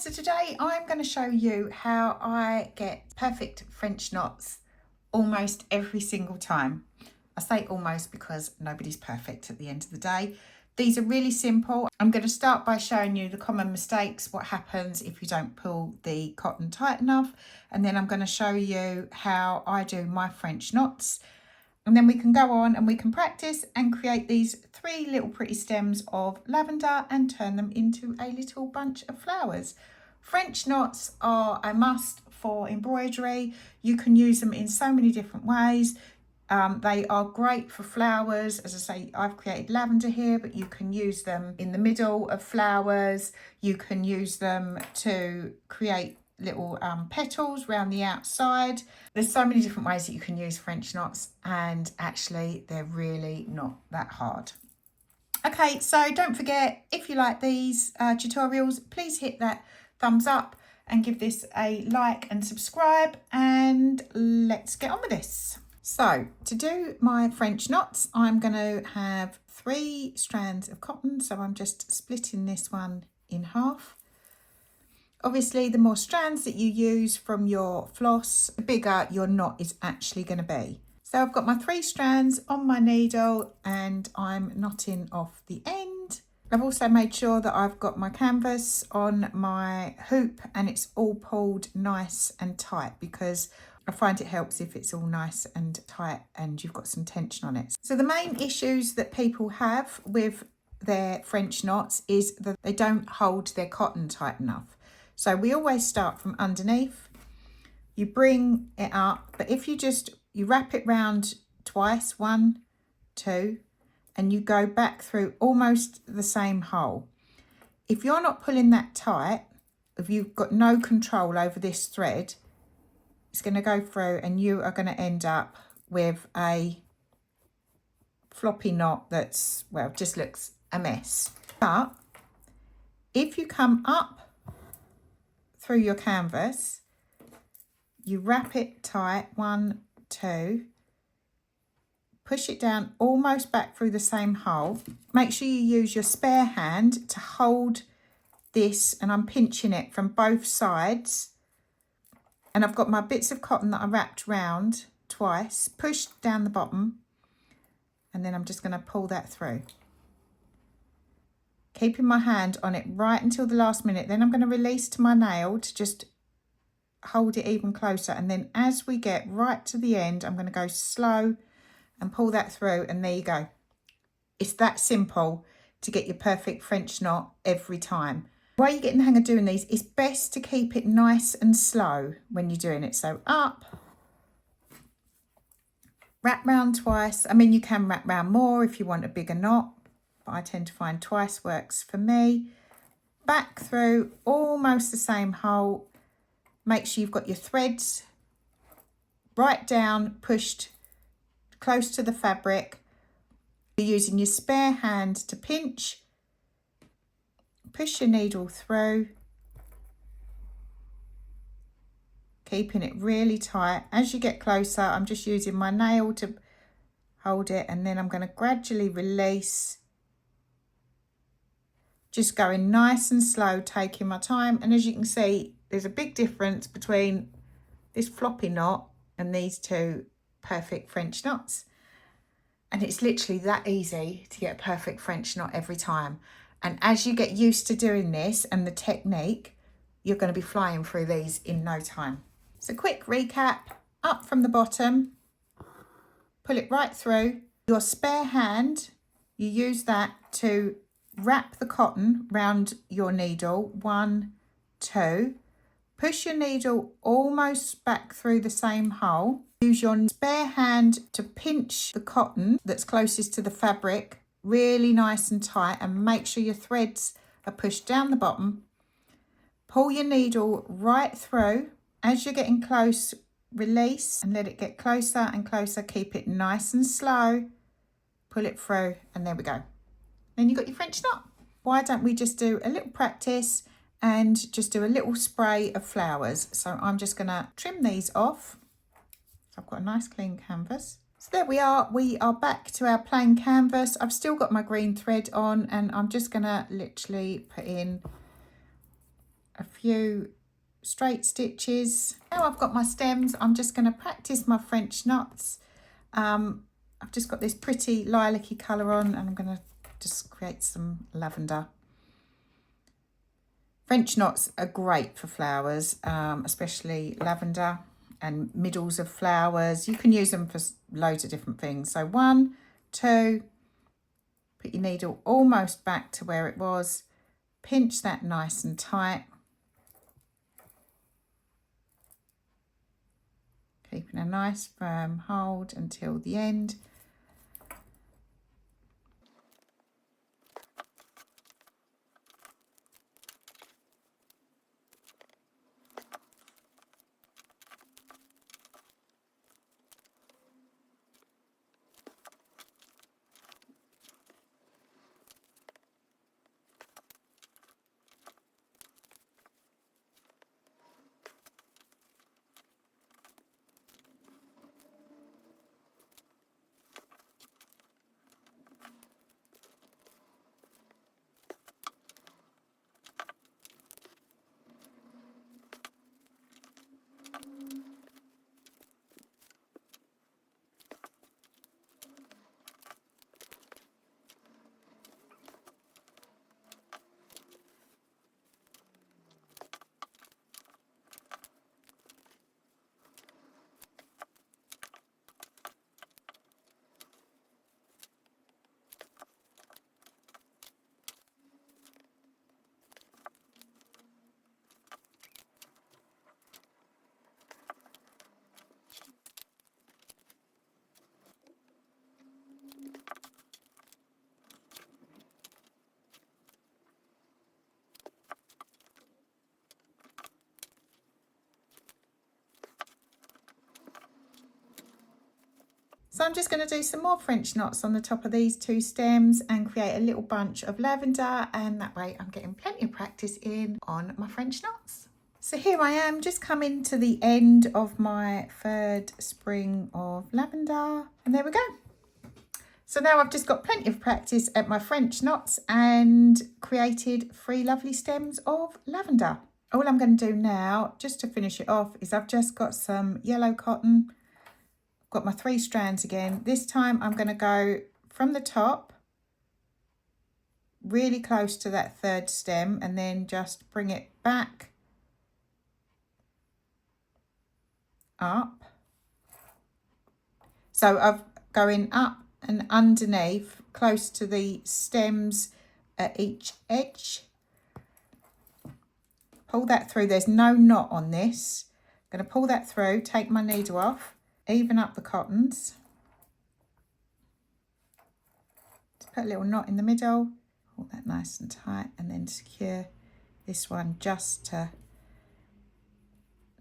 So today I'm going to show you how I get perfect French knots almost every single time. I say almost because nobody's perfect at the end of the day. These are really simple. I'm going to start by showing you the common mistakes, what happens if you don't pull the cotton tight enough, and then I'm going to show you how I do my French knots. And then we can go on and we can practice and create these 3 little pretty stems of lavender and turn them into a little bunch of flowers. French knots are a must for embroidery. You can use them in so many different ways. They are great for flowers. As I say, I've created lavender here, but you can use them in the middle of flowers. You can use them to create little petals around the outside. There's so many different ways that you can use French knots, and actually they're really not that hard. Okay, so don't forget, if you like these tutorials, please hit that thumbs up and give this a like and subscribe, and let's get on with this. So to do my French knots, I'm going to have 3 strands of cotton, so I'm just splitting this one in half. Obviously, the more strands that you use from your floss, the bigger your knot is actually going to be. So I've got my 3 strands on my needle and I'm knotting off the end. I've also made sure that I've got my canvas on my hoop and it's all pulled nice and tight, because I find it helps if it's all nice and tight and you've got some tension on it. So the main issues that people have with their French knots is that they don't hold their cotton tight enough. So we always start from underneath, you bring it up, but if you wrap it round twice, 1, 2, and you go back through almost the same hole. If you're not pulling that tight, if you've got no control over this thread, it's going to go through and you are going to end up with a floppy knot that's, well, just looks a mess. But if you come up through your canvas, you wrap it tight, 1, 2, push it down almost back through the same hole. Make sure you use your spare hand to hold this, and I'm pinching it from both sides. And I've got my bits of cotton that I wrapped round twice, pushed down the bottom, and then I'm just going to pull that through. Keeping my hand on it right until the last minute. Then I'm going to release to my nail to just hold it even closer. And then as we get right to the end, I'm going to go slow and pull that through. And there you go. It's that simple to get your perfect French knot every time. While you're getting the hang of doing these, it's best to keep it nice and slow when you're doing it. So up, wrap round twice. I mean, you can wrap round more if you want a bigger knot, but I tend to find twice works for me. Back through almost the same hole. Make sure you've got your threads right down, pushed close to the fabric. You're using your spare hand to pinch. Push your needle through, keeping it really tight. As you get closer, I'm just using my nail to hold it, and then I'm going to gradually release. Just going nice and slow, taking my time. And as you can see, there's a big difference between this floppy knot and these 2 perfect French knots. And it's literally that easy to get a perfect French knot every time. And as you get used to doing this and the technique, you're going to be flying through these in no time. So quick recap, up from the bottom, pull it right through. Your spare hand, you use that to wrap the cotton round your needle, 1, 2. Push your needle almost back through the same hole. Use your spare hand to pinch the cotton that's closest to the fabric really nice and tight, and make sure your threads are pushed down the bottom. Pull your needle right through. As you're getting close, release and let it get closer and closer. Keep it nice and slow. Pull it through, and there we go. Then you've got your French knot. Why don't we just do a little practice and just do a little spray of flowers? So I'm just going to trim these off. So I've got a nice clean canvas. So there we are back to our plain canvas. I've still got my green thread on, and I'm just going to literally put in a few straight stitches. Now I've got my stems, I'm just going to practice my French knots. I've just got this pretty lilac-y colour on, and I'm going to just create some lavender. French knots are great for flowers, especially lavender and middles of flowers. You can use them for loads of different things. So 1, 2, put your needle almost back to where it was, pinch that nice and tight, keeping a nice firm hold until the end. So I'm just going to do some more French knots on the top of these 2 stems and create a little bunch of lavender, and that way I'm getting plenty of practice in on my French knots. So here I am, just coming to the end of my 3rd spring of lavender, and there we go. So now I've just got plenty of practice at my French knots and created 3 lovely stems of lavender. All I'm going to do now, just to finish it off, is I've just got some yellow cotton. Got my 3 strands again. This time I'm going to go from the top really close to that 3rd stem and then just bring it back up. So I'm going up and underneath close to the stems at each edge. Pull that through. There's no knot on this. I'm going to pull that through, take my needle off, even up the cottons, just put a little knot in the middle, hold that nice and tight, and then secure this one just to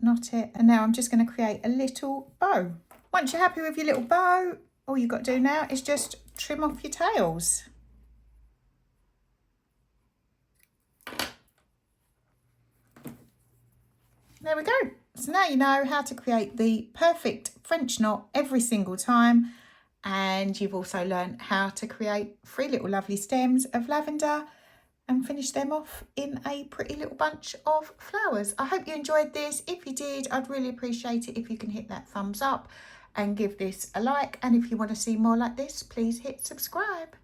knot it. And now I'm just going to create a little bow. Once you're happy with your little bow, all you've got to do now is just trim off your tails. There we go. So now you know how to create the perfect French knot every single time, and you've also learned how to create 3 little lovely stems of lavender and finish them off in a pretty little bunch of flowers. I hope you enjoyed this. If you did, I'd really appreciate it if you can hit that thumbs up and give this a like, and if you want to see more like this, please hit subscribe.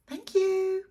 Thank you.